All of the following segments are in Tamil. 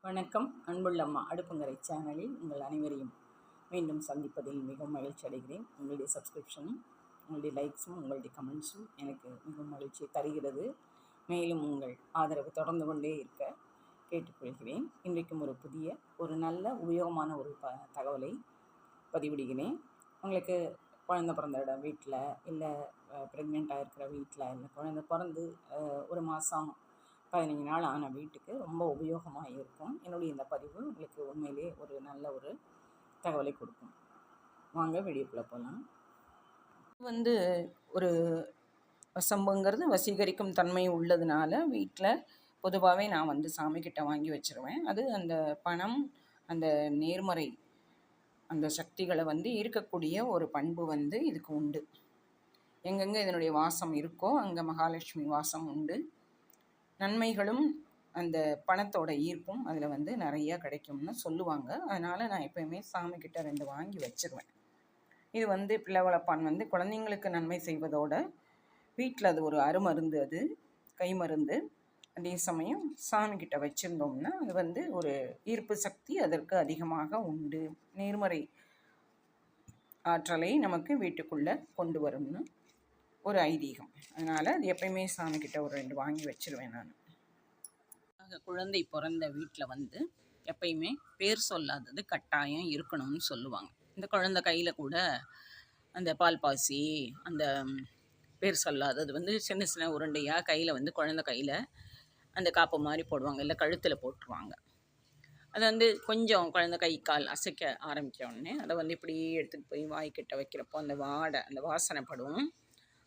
வணக்கம். அன்புள்ள அம்மா அடுப்புங்கரை சேனலில் உங்கள் அனைவரையும் மீண்டும் சந்திப்பதில் மிகவும் மகிழ்ச்சி அடைகிறேன். உங்களுடைய சப்ஸ்கிரிப்ஷனும் உங்களுடைய லைக்ஸும் உங்களுடைய கமெண்ட்ஸும் எனக்கு மிகவும் மகிழ்ச்சியை தருகிறது. மேலும் உங்கள் ஆதரவு தொடர்ந்து கொண்டே இருக்க கேட்டுக்கொள்கிறேன். இன்றைக்கும் ஒரு நல்ல உபயோகமான ஒரு தகவலை பதிவிடுகிறேன். உங்களுக்கு குழந்தை பிறந்த இடம் வீட்டில், இல்லை ப்ரெக்னெண்ட்டாக இருக்கிற வீட்டில், இல்லை குழந்தை பிறந்து ஒரு மாதம் 15 நாள் ஆன வீட்டுக்கு ரொம்ப உபயோகமாக இருக்கும். என்னுடைய இந்த பதிவு உங்களுக்கு உண்மையிலே ஒரு நல்ல ஒரு தகவலை கொடுக்கும். வாங்க வீடியோக்குள்ளே போகலாம். ஒரு வசம்புங்கிறது வசீகரிக்கும் தன்மை உள்ளதுனால வீட்டில் பொதுவாகவே நான் சாமிக்கிட்ட வாங்கி வச்சுருவேன். அது அந்த பணம், அந்த நேர்மறை, அந்த சக்திகளை இருக்கக்கூடிய ஒரு பண்பு இதுக்கு உண்டு. எங்கெங்கே இதனுடைய வாசம் இருக்கோ அங்கே மகாலட்சுமி வாசம் உண்டு. நன்மைகளும் அந்த பணத்தோட ஈர்ப்பும் அதில் நிறையா கிடைக்கும்னு சொல்லுவாங்க. அதனால் நான் எப்போயுமே சாமிக்கிட்ட 2 வாங்கி வச்சுருவேன். இது பிள்ளை வளர்ப்பான் குழந்தைங்களுக்கு நன்மை செய்வதோட வீட்டில் அது ஒரு அருமருந்து, அது கை மருந்து. அதே சமயம் சாமிக்கிட்ட வச்சுருந்தோம்னா அது ஒரு ஈர்ப்பு சக்தி அதற்கு அதிகமாக உண்டு. நேர்மறை ஆற்றலை நமக்கு வீட்டுக்குள்ளே கொண்டு வரும்னு ஒரு ஐதீகம். அதனால் அது எப்பயுமே சாமிக்கிட்ட ஒரு 2 வாங்கி வச்சுருவேன். நான் குழந்தை பிறந்த வீட்டில் எப்பயுமே பேர் சொல்லாதது கட்டாயம் இருக்கணும்னு சொல்லுவாங்க. இந்த குழந்தை கையில் கூட அந்த பால் பாசி, அந்த பேர் சொல்லாதது சின்ன சின்ன உருண்டையாக கையில் குழந்தை கையில் அந்த காப்பு மாதிரி போடுவாங்க, இல்லை கழுத்தில் போட்டுருவாங்க. அது கொஞ்சம் குழந்தை கை கால் அசைக்க ஆரம்பித்த உடனே அதை இப்படி எடுத்துகிட்டு போய் வாய்க்கிட்ட வைக்கிறப்போ அந்த அந்த வாசனைப்படும்.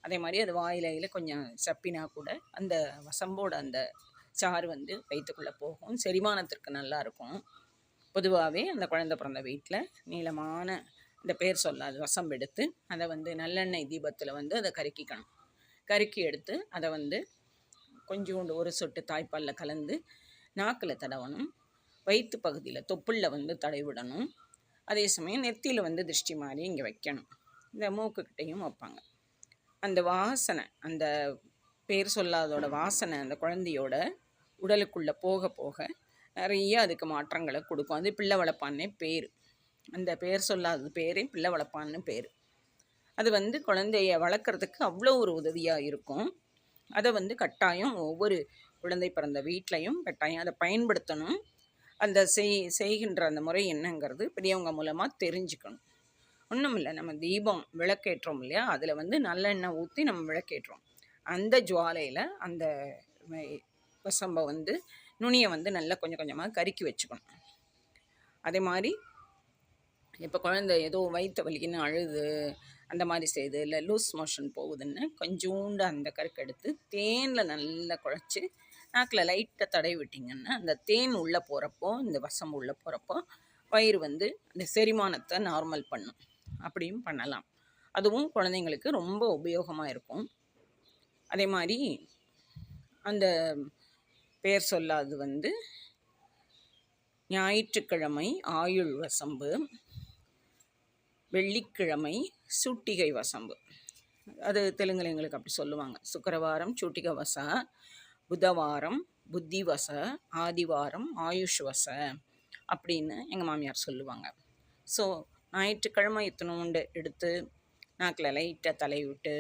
அதே மாதிரி அது வாயிலையில் கொஞ்சம் சப்பினா கூட அந்த வசம்போட அந்த சாறு வயிற்றுக்குள்ளே போகும். செரிமானத்திற்கு நல்லாயிருக்கும். பொதுவாகவே அந்த குழந்தை பிறந்த வீட்டில் நீளமான இந்த பேர் சொல்லாத வசம்பு எடுத்து அதை நல்லெண்ணெய் தீபத்தில் அதை கருக்கிக்கணும். கருக்கி எடுத்து அதை கொஞ்சோண்டு ஒரு சொட்டு தாய்ப்பாலில் கலந்து நாக்கில் தடவணும். வயிற்று பகுதியில் தொப்புளில் தடவிடணும். அதே சமயம் நெத்தியில் திருஷ்டி மாதிரி இங்கே வைக்கணும். இந்த மூக்குக்கிட்டையும் வைப்பாங்க. அந்த வாசனை, அந்த பேர் சொல்லாதோட வாசனை அந்த குழந்தையோட உடலுக்குள்ளே போக போக நிறைய அதுக்கு மாற்றங்களை கொடுக்கும். அது பிள்ளை வளர்ப்பான்னே பேர். அந்த பேர் சொல்லாதது பேரே பிள்ளை வளர்ப்பான்னு பேர். அது குழந்தைய வளர்க்குறதுக்கு அவ்வளோ ஒரு உதவியாக இருக்கும். அதை கட்டாயம் ஒவ்வொரு குழந்தை பிறந்த வீட்லையும் கட்டாயம் அதை பயன்படுத்தணும். அந்த செய்கின்ற அந்த முறை என்னங்கிறது பெரியவங்க மூலமாக தெரிஞ்சுக்கணும். ஒன்றும் இல்லை, நம்ம தீபம் விளக்கேற்றோம் இல்லையா, அதில் நல்லெண்ணெய் ஊற்றி நம்ம விளக்கேற்றோம். அந்த ஜுவாலையில் அந்த வசம்பை நுனியை நல்லா கொஞ்சம் கொஞ்சமாக கருக்கி வச்சுக்கணும். அதே மாதிரி இப்போ குழந்தை ஏதோ வயிற்று வலிக்குன்னு அழுது அந்த மாதிரி செய்யுது, இல்லை லூஸ் மோஷன் போகுதுன்னு கொஞ்சோண்டு அந்த கருக்கு எடுத்து தேனில் நல்லா குழச்சி நாக்கில் லைட்டாக தடவி விட்டிங்கன்னா அந்த தேன் உள்ளே போகிறப்போ, இந்த வசம்பு உள்ளே போகிறப்போ வயிறு அந்த செரிமானத்தை நார்மல் பண்ணும். அப்படியும் பண்ணலாம். அதுவும் குழந்தைங்களுக்கு ரொம்ப உபயோகமாக இருக்கும். அதே மாதிரி அந்த பேர் சொல்லாது ஞாயிற்றுக்கிழமை ஆயுள் வசம்பு, வெள்ளிக்கிழமை சூட்டிகை வசம்பு. அது தெலுங்குல எங்களுக்கு அப்படி சொல்லுவாங்க. சுக்கிரவாரம் சூட்டிகை வச, புதவாரம் புத்தி வச, ஆதிவாரம் ஆயுஷ் வச அப்படின்னு எங்கள் மாமியார் சொல்லுவாங்க. ஸோ ஞாயிற்றுக்கிழமை இத்தினோண்டு எடுத்து நாக்கில் லைட்டாக தலை விட்டு,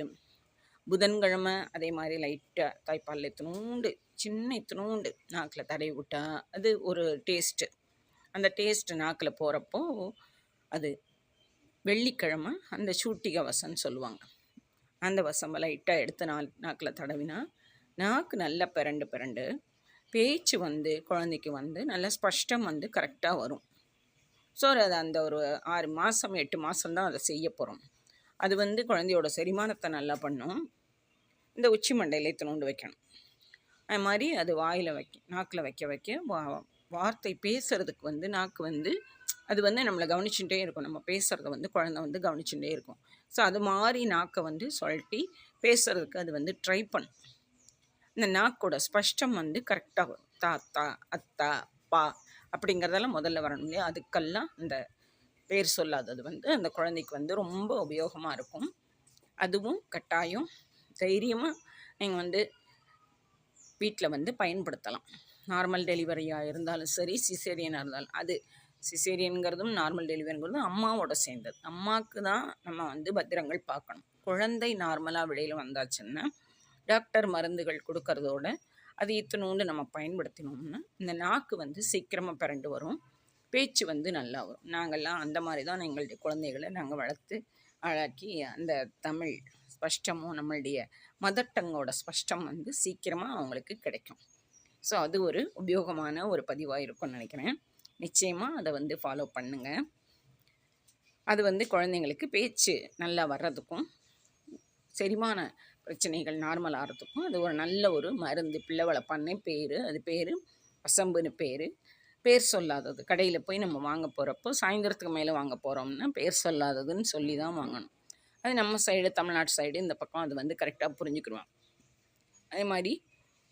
புதன்கிழமை அதே மாதிரி லைட்டாக தாய்ப்பாலில் இத்தினோண்டு நாக்கில் தடவி விட்டால் அது ஒரு டேஸ்ட்டு. அந்த டேஸ்ட்டு நாக்கில் போகிறப்போ அது வெள்ளிக்கிழமை அந்த சூட்டிகை வசன்னு சொல்லுவாங்க. அந்த வசம்பை லைட்டாக எடுத்து நாக்கில் தடவினா நாக்கு நல்லா பிறண்டு பேச்சு குழந்தைக்கு நல்லா ஸ்பஷ்டம் கரெக்டாக வரும். ஸோ அது அந்த ஒரு 6 மாதம் 8 மாதம்தான் அதை செய்ய போகிறோம். அது குழந்தையோட செரிமானத்தை நல்லா பண்ணும். இந்த உச்சி மண்டையில் இத்தினோண்டு வைக்கணும். அது மாதிரி அது வாயில் நாக்கில் வைக்க வார்த்தை பேசுகிறதுக்கு நாக்கு அது நம்மளை கவனிச்சுட்டே இருக்கும். நம்ம பேசுகிறத குழந்தை கவனிச்சுட்டே இருக்கும். ஸோ அது மாதிரி நாக்கை சொல்லி பேசுகிறதுக்கு அது ட்ரை பண்ணும். இந்த நாக்கோட ஸ்பஷ்டம் கரெக்டாக வரும். தாத்தா, அத்தா, பா அப்படிங்கிறதெல்லாம் முதல்ல வரணும் இல்லையா. அதுக்கெல்லாம் இந்த பேர் சொல்லாதது அந்த குழந்தைக்கு ரொம்ப உபயோகமாக இருக்கும். அதுவும் கட்டாயம் தைரியமாக நீங்கள் வீட்டில் பயன்படுத்தலாம். நார்மல் டெலிவரியாக இருந்தாலும் சரி, சிசேரியனாக இருந்தாலும், அது சிசேரியனுங்கிறதும் நார்மல் டெலிவரிங்கிறதும் அம்மாவோட சேர்ந்தது. அம்மாவுக்கு தான் நம்ம வந்து பத்திரங்கள் பார்க்கணும். குழந்தை நார்மலாக வெளியில் வந்தாச்சுன்னா டாக்டர் மருந்துகள் கொடுக்கறதோட அது இத்தினோண்டு நம்ம பயன்படுத்தினோம்னா இந்த நாக்கு வந்து சீக்கிரமாக பிறண்டு வரும், பேச்சு வந்து நல்லா வரும். நாங்கள்லாம் அந்த மாதிரி தான் எங்களுடைய குழந்தைகளை நாங்கள் வளர்த்து அழாக்கி அந்த தமிழ் ஸ்பஷ்டமும் நம்மளுடைய மதர் டங்கோட ஸ்பஷ்டம் வந்து சீக்கிரமாக அவங்களுக்கு கிடைக்கும். ஸோ அது ஒரு உபயோகமான ஒரு பதிவாக இருக்கும்னு நினைக்கிறேன். நிச்சயமாக அதை வந்து ஃபாலோ பண்ணுங்கள். அது வந்து குழந்தைங்களுக்கு பேச்சு நல்லா வர்றதுக்கும் செரிமான பிரச்சனைகள் நார்மல் ஆகிறதுக்கும் அது ஒரு நல்ல ஒரு மருந்து. பிள்ளை வளர்ப்பான்னே பேர், அது பேர் வசம்புன்னு பேர் சொல்லாதது. கடையில் போய் நம்ம வாங்க போகிறப்போ சாயந்தரத்துக்கு மேலே வாங்க போகிறோம்னா பேர் சொல்லாததுன்னு சொல்லி தான் வாங்கணும். அது நம்ம சைடு, தமிழ்நாட்டு சைடு இந்த பக்கம் அது வந்து கரெக்டாக புரிஞ்சுக்கிடுவாங்க. அதே மாதிரி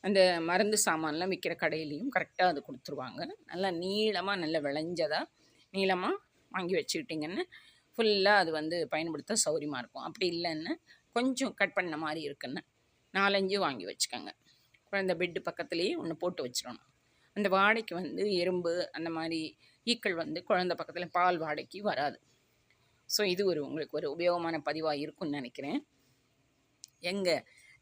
அந்த மருந்து சாமான்லாம் விற்கிற கடையிலையும் கரெக்டாக அது கொடுத்துருவாங்க. நல்லா நீளமாக நல்லா விளைஞ்சதாக நீளமாக வாங்கி வச்சுக்கிட்டிங்கன்னு ஃபுல்லாக அது வந்து பயன்படுத்த சௌரியமாக இருக்கும். அப்படி இல்லைன்னு கொஞ்சம் கட் பண்ண மாதிரி இருக்குன்னு 4-5 வாங்கி வச்சுக்கோங்க. குழந்தை பெட்டு பக்கத்துலேயே ஒன்று போட்டு வச்சிடணும். அந்த வாடைக்கு வந்து எறும்பு அந்த மாதிரி ஈக்கள் வந்து குழந்தை பக்கத்தில் பால் வாடைக்கு வராது. ஸோ இது உங்களுக்கு ஒரு உபயோகமான பதிவாக இருக்கும்னு நினைக்கிறேன். எங்கே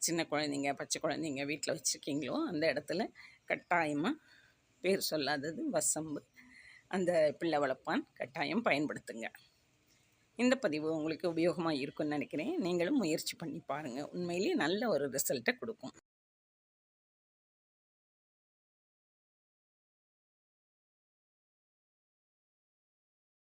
சின்ன குழந்தைங்க, பச்சை குழந்தைங்க வீட்டில் வச்சுருக்கீங்களோ அந்த இடத்துல கட்டாயமாக பேர் சொல்லாதது, வசம்பு, அந்த பிள்ளை வளர்ப்பான் கட்டாயம் பயன்படுத்துங்க. இந்த பதிவு உங்களுக்கு உபயோகமாக இருக்கும்னு நினைக்கிறேன். நீங்களும் முயற்சி பண்ணி பாருங்கள். உண்மையிலேயே நல்ல ஒரு ரிசல்ட்டை கொடுக்கும்.